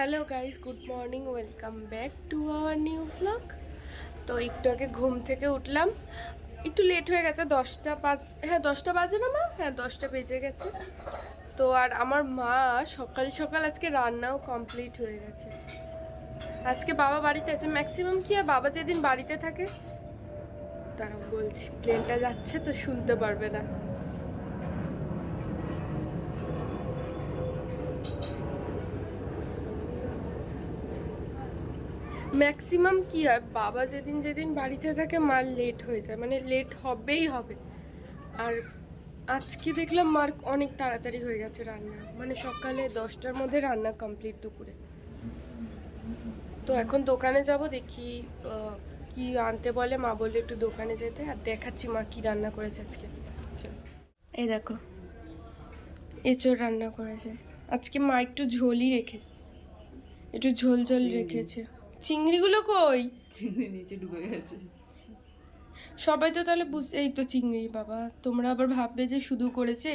Hello guys, good morning, welcome back to our new blog. তো একটু আগে ঘুম থেকে উঠলাম, একটু লেট হয়ে গেছে, 10টা বাজে না মা? হ্যাঁ, 10টা বেজে গেছে। তো আর আমার মা সকাল সকাল আজকে রান্নাও কমপ্লিট হয়ে গেছে। আজকে বাবা বাড়িতে আছে, ম্যাক্সিমাম কি আর বাবা যেদিন বাড়িতে থাকে, তারাও বলছি প্লেনটা যাচ্ছে তো শুনতে পারবে না। ম্যাক্সিমাম কি হয়, বাবা যেদিন যেদিন বাড়িতে থাকে মার লেট হয়ে যায়, মানে লেট হবেই হবে। আর আজকে দেখলাম মার অনেক তাড়াতাড়ি হয়ে গেছে রান্না, মানে সকালে 10টার মধ্যে রান্না কমপ্লিট দুপুরে। তো এখন দোকানে যাব, দেখি কি আনতে বলে। মা বললে একটু দোকানে যেতে, আর দেখাচ্ছি মা কি রান্না করেছে আজকে। এই দেখো, এঁচোড় রান্না করেছে আজকে মা, একটু ঝোলই রেখেছে, একটু ঝোল ঝোল রেখেছে। চিংড়িগুলো কই? চিংড়ি নিচে ডুবে গেছে। সবাই তো তাহলে এই তো চিংড়ি, বাবা তোমরা আবার ভাববে যে শুধু করেছে,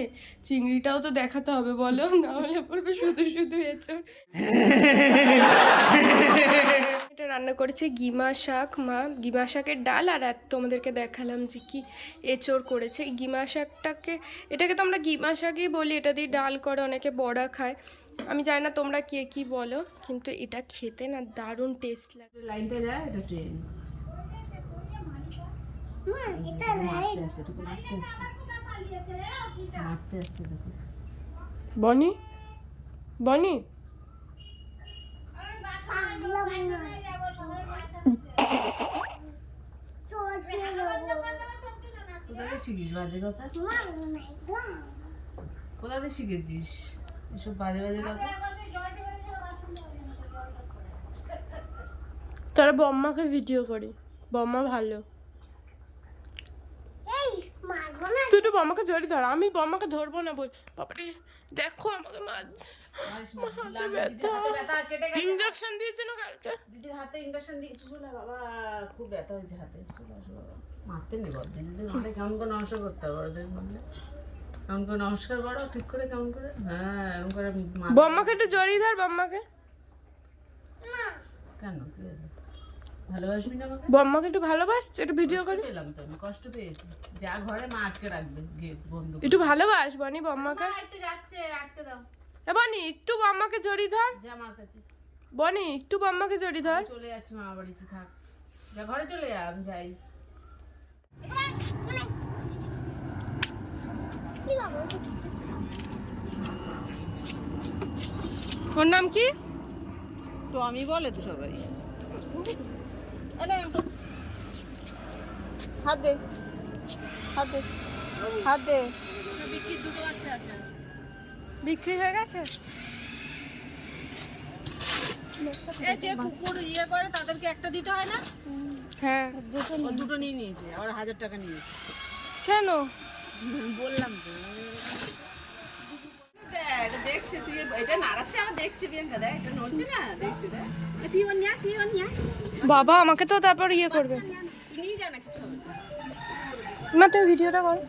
চিংড়িটাও তো দেখাতে হবে বলো, না হলে বলবে শুধু শুধু এঁচোড়। এটা রান্না করেছে গিমা শাক মা, গিমা শাকের ডাল, আর তোমাদেরকে দেখালাম যে কি এঁচোড় করেছে। এই গিমা শাকটাকে, এটাকে তো আমরা গিমা শাকই বলি, এটা দিয়ে ডাল করে, অনেকে বড়া খায়। আমি জানি না তোমরা কে কি বলো, কিন্তু এটা খেতে না দারুণ টেস্ট লাগে। লাইনটা যায়, এটা ট্রেন মারতে আসছে দেখো। বনি বনি কোথায় শিখিস বাজে কথা? কোথাতে শিখেছিস এসব বাজে বাজে কথা? তারা বম্মাকে ভিডিও করি, বম্মা ভালো। তুই তো বম্মাকে জড়ি ধর, আমি বম্মাকে ধরবো না বল। বাবারে দেখো আমাকে মাছ, ইঞ্জেকশন দিয়েছে না কালকে, দিদির হাতে ইঞ্জেকশন দিয়েছিস না বাবা, খুব ব্যথা হয়েছে হাতে। চলে আসো বাবা, মারতে নেই বল, দিদিদের মারলে কেমন করে নমস্কার করতে হবে, ওদের মারলে কেমন করে নমস্কার করো ঠিক করে, কেমন করে, হ্যাঁ এরকম করে। বম্মাকে একটু জড়িয়ে ধর, বম্মাকে। কেন কি হলো? ভালোবাসবি না আমাকে? বম্মাকে একটু ভালোবাস, একটু ভিডিও করি। পেলাম তো, আমি কষ্ট পেয়েছি। যা ঘরে মা আটকে রাখবে, গেট বন্ধ করে। একটু ভালোবাস বনি বম্মাকে। একটু যাচ্ছে, আটকে দাও। এ বনি একটু বম্মাকে জড়িয়ে ধর, যা আমার কাছে। বনি একটু বম্মাকে জড়িয়ে ধর। চলে যাচ্ছে মামা বাড়িতে, থাক, যা ঘরে চলে যা, আমি যাই। ওর নাম কি? তো আমি বলে তো সবাই। হাত দে, হাত দে, হাত দে। বিক্রি দুটো আছে, আচ্ছা বিক্রি হয়ে গেছে। এই যে কুকুর ইয়ে করে তাদেরকে একটা দিতে হয় না? হ্যাঁ, ও দুটো নিয়ে নিয়েছে, আবার 1000 টাকা নিয়েছে। কেন? বললাম তো, দেখ দেখছে তুই, এটা নাড়াচ্ছে, আমার দেখছে বিয়ানটা, দেখ এটা নড়ছে না, দেখছে দেখ। পিওন নিয়া বাবা আমাকে তো তারপর ইয়ে করবে। তুই নিয়ে যা না, কিছু হবে না। মা তুমি ভিডিওটা করো।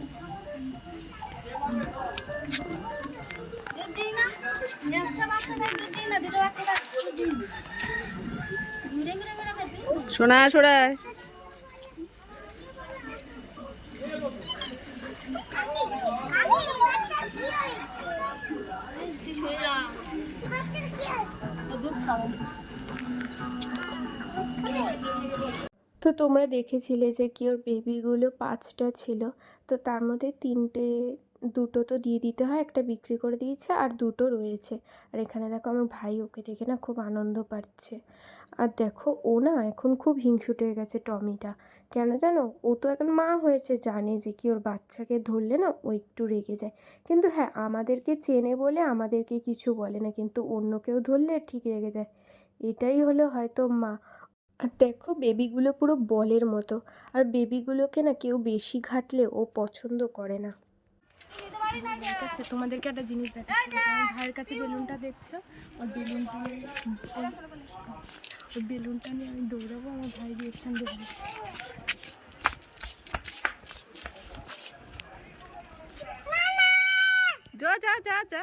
শোনা শোনা, তো তোমরা দেখেছিলে যে কি ওর বেবিগুলো 5টা ছিল, তো তার মধ্যে দুটো তো দিয়ে দিতে হয়, একটা বিক্রি করে দিয়েছে আর দুটো রয়েছে। আর এখানে দেখো আমার ভাই ওকে দেখে না খুব আনন্দ পাচ্ছে। আর দেখো ও না এখন খুব হিংসুটে হয়ে গেছে টমিটা, কেন জানো? ও তো এখন মা হয়েছে, জানে যে কি ওর বাচ্চাকে ধরলে না ও একটু রেগে যায়। কিন্তু হ্যাঁ, আমাদেরকে চেনে বলে আমাদেরকে কিছু বলে না, কিন্তু অন্য কেউ ধরলে ঠিক রেগে যায়। এটাই হলো হয়তো মা। আর দেখো বেবিগুলো পুরো বলের মতো, আর বেবিগুলোকে না কেউ বেশি ঘাটলে ও পছন্দ করে না। তোমাদেরকে একটা জিনিস দেখাচ্ছি, ভাইয়ের কাছে বেলুনটা দেখছো, ওই বেলুনটা নিয়ে আমি দৌড়াবো, আমার ভাই রিয়েকশন দেখবো। যা যা যা যা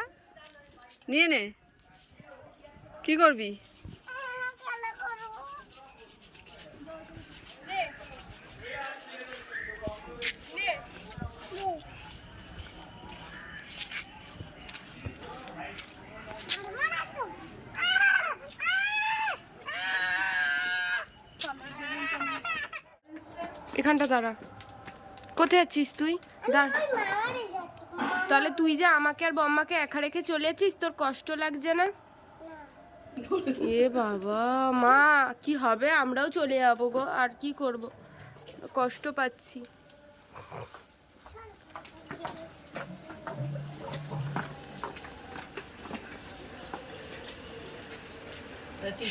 নিয়ে নে। কি করবি? এখানটা দাঁড়া। কোথায় যাচ্ছিস তুই? তাহলে তুই যে আমাকে আর বম্মাকে একা রেখে চলে যাচ্ছিস, তোর কষ্ট লাগছে না? এ বাবা, মা কি হবে, আমরাও চলে যাবো গো, আর কি করব, কষ্ট পাচ্ছি।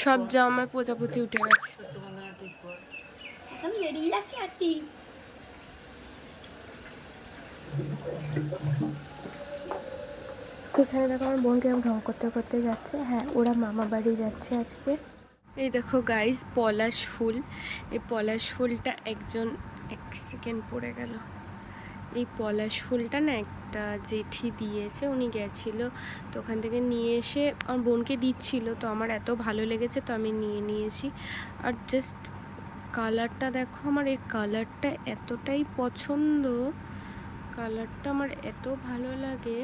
সব জামায় প্রজাপতি উঠে গেছে। এখানে দেখো আমার বোনকে ঢং করতে করতে যাচ্ছে। হ্যাঁ, ওরা মামা বাড়ি যাচ্ছে আজকে। এই দেখো গাইস, পলাশ ফুল। এই পলাশ ফুলটা এক সেকেন্ড পড়ে গেল। এই পলাশ ফুলটা না একটা জেঠি দিয়েছে, উনি গেছিলো তো ওখান থেকে নিয়ে এসে আমার বোনকে দিচ্ছিল, তো আমার এত ভালো লেগেছে তো আমি নিয়ে নিয়েছি। আর জাস্ট কালারটা দেখো, আমার এই কালারটা এতটাই পছন্দ, কালারটা আমার এত ভালো লাগে,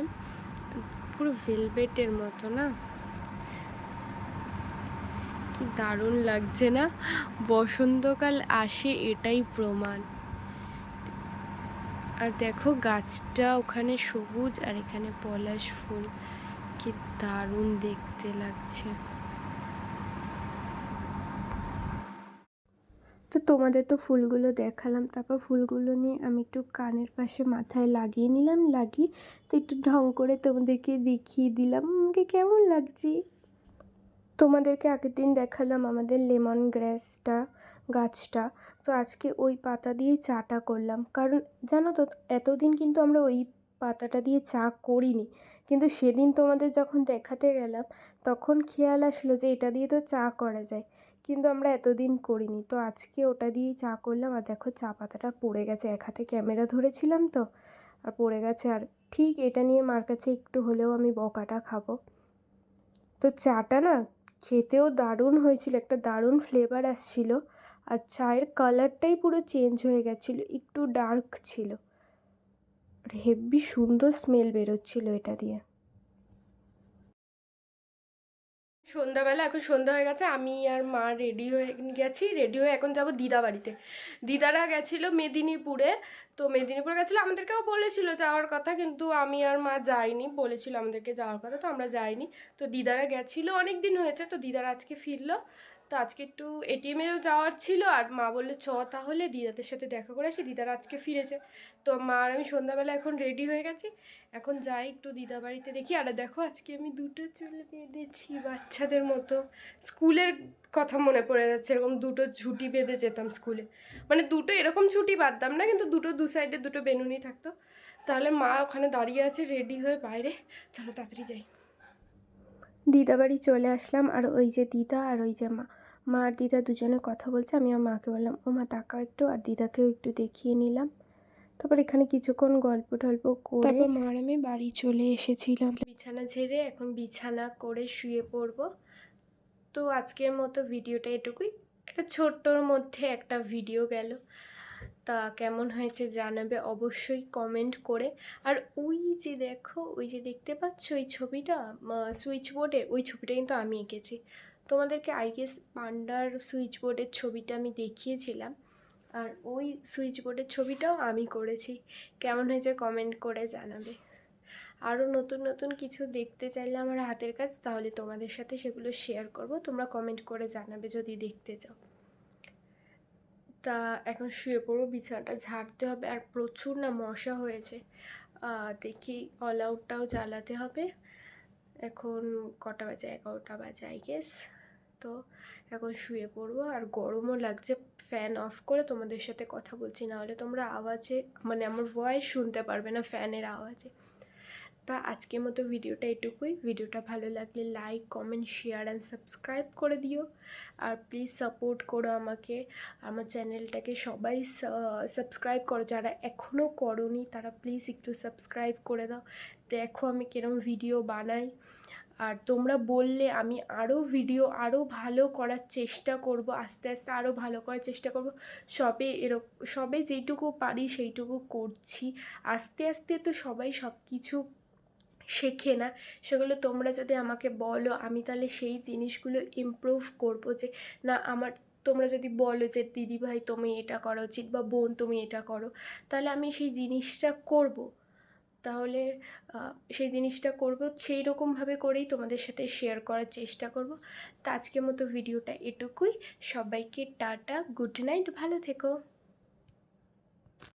পুরো ভেলভেটের মতো না, কি দারুণ লাগছে না? বসন্তকাল আসে এটাই প্রমাণ। আর দেখো গাছটা ওখানে সবুজ আর এখানে পলাশ ফুল, কি দারুণ দেখতে লাগছে। তো তোমাদের তো ফুলগুলো দেখালাম, তারপর ফুলগুলো নিয়ে আমি একটু কানের পাশে মাথায় লাগিয়ে নিলাম, লাগিয়ে তো একটু ঢং করে তোমাদেরকে দেখিয়ে দিলাম আমাকে কেমন লাগছে। তোমাদেরকে আগের দিন দেখালাম আমাদের লেমন গ্রাসটা গাছটা, তো আজকে ওই পাতা দিয়ে চাটা করলাম। কারণ জানো তো, এতদিন কিন্তু আমরা ওই পাতাটা দিয়ে চা করিনি, কিন্তু সেদিন তোমাদের যখন দেখাতে গেলাম তখন খেয়াল আসলো যে এটা দিয়ে তো চা করা যায়, কিন্তু আমরা এতদিন করিনি। তো আজকে ওটা দিয়েই চা করলাম। আর দেখো চা পাতাটা পড়ে গেছে, এক হাতে ক্যামেরা ধরেছিলাম তো আর পড়ে গেছে। আর ঠিক এটা নিয়ে মার কাছে একটু হলেও আমি বকাটা খাবো। তো চাটা না খেতেও দারুণ হয়েছিল, একটা দারুণ ফ্লেভার আসছিল। আর চায়ের কালারটাই পুরো চেঞ্জ হয়ে গেছিলো, একটু ডার্ক ছিল, আর হেব্বি সুন্দর স্মেল বেরোচ্ছিল এটা দিয়ে। সন্ধ্যাবেলা, এখন সন্ধ্যা হয়ে গেছে, আমি আর মা রেডি হয়ে গেছি, রেডি হয়ে এখন যাব দিদা বাড়িতে। দিদারা গেছিলো মেদিনীপুরে, তো মেদিনীপুরে গেছিলো, আমাদেরকেও বলেছিল যাওয়ার কথা, কিন্তু আমি আর মা যাইনি, বলেছিল আমাদেরকে যাওয়ার কথা তো আমরা যাইনি। তো দিদারা গেছিলো, অনেক দিন হয়েছে, তো দিদারা আজকে ফিরলো। তো আজকে একটু এটিএমেও যাওয়ার ছিল, আর মা বললো চ তাহলে দিদাদের সাথে দেখা করে আসি, দিদারা আজকে ফিরেছে। তো মা আর আমি সন্ধ্যাবেলা এখন রেডি হয়ে গেছি, এখন যাই একটু দিদা বাড়িতে দেখি। আর দেখো আজকে আমি দুটো চুল বেঁধেছি বাচ্চাদের মতো, স্কুলের কথা মনে পড়ে যাচ্ছে, এরকম দুটো ঝুঁটি বেঁধে যেতাম স্কুলে, মানে দুটো এরকম ঝুঁটি বাঁধতাম না, কিন্তু দুটো দু সাইডে দুটো বেনুনি থাকতো। তাহলে মা ওখানে দাঁড়িয়ে আছে রেডি হয়ে বাইরে, চলো তাড়াতাড়ি যাই। দিদা বাড়ি চলে আসলাম, আর ওই যে দিদা আর ওই যে মা, মা আর দিদা দুজনে কথা বলছে। আমি আমার মাকে বললাম ও মা তাকাও একটু, আর দিদাকেও একটু দেখিয়ে নিলাম। তারপর এখানে কিছুক্ষণ গল্প টল্প করে তারপর মা আর আমি বাড়ি চলে এসেছিলাম। বিছানা ঝেড়ে এখন বিছানা করে শুয়ে পড়ব। তো আজকের মতো ভিডিওটা এটুকুই, একটা ছোট্টর মধ্যে একটা ভিডিও গেল, তা কেমন হয়েছে জানাবে অবশ্যই কমেন্ট করে। আর ওই যে দেখো, ওই যে দেখতে পাচ্ছ ওই ছবিটা সুইচ বোর্ডে, ওই ছবিটা কিন্তু আমি এঁকেছি। তোমাদেরকে আই গেস পান্ডার সুইচ বোর্ডের ছবিটা আমি দেখিয়েছিলাম, আর ওই সুইচ বোর্ডের ছবিটাও আমি করেছি। কেমন হয়েছে কমেন্ট করে জানাবে। আরও নতুন নতুন কিছু দেখতে চাইলে আমার হাতের কাজ, তাহলে তোমাদের সাথে সেগুলো শেয়ার করব, তোমরা কমেন্ট করে জানাবে যদি দেখতে চাও। তা এখন শুয়ে পড়বো, বিছানাটা ঝাড়তে হবে, আর প্রচুর না মশা হয়েছে, দেখি অল আউটটাও জ্বালাতে হবে। এখন কটা বাজে, 11টা বাজে আই গেস। তো এখন শুয়ে পড়বো, আর গরমও লাগছে, ফ্যান অফ করে তোমাদের সাথে কথা বলছি, নাহলে তোমরা আওয়াজে মানে আমার ভয়েস শুনতে পারবে না ফ্যানের আওয়াজে। তা আজকের মতো ভিডিওটা এটুকুই। ভিডিওটা ভালো লাগলে like comment share and subscribe করে দিও, আর প্লিজ সাপোর্ট করো আমাকে, আমার চ্যানেলটাকে সবাই সাবস্ক্রাইব করো, যারা এখনও করোনি তারা প্লিজ একটু সাবস্ক্রাইব করে দাও। দেখো আমি কিরম ভিডিও বানাই, আর তোমরা বললে আমি আরও ভিডিও আরও ভালো করার চেষ্টা করব, আস্তে আস্তে আরও ভালো করার চেষ্টা করব। সবে যেইটুকু পারি সেইটুকু করছি। আস্তে আস্তে তো সবাই সব কিছু শেখে না, সেগুলো তোমরা যদি আমাকে বলো আমি তাহলে সেই জিনিসগুলো ইমপ্রুভ করব। যে না আমার, তোমরা যদি বলো যে দিদিভাই তুমি এটা করা উচিত বা বোন তুমি এটা করো, তাহলে আমি সেই জিনিসটা করব। তাহলে সেই জিনিসটা করব, সেই রকমভাবে করেই তোমাদের সাথে শেয়ার করার চেষ্টা করব। তো আজকের মতো ভিডিওটা এটুকুই। সবাইকে টাটা, গুড নাইট, ভালো থেকো।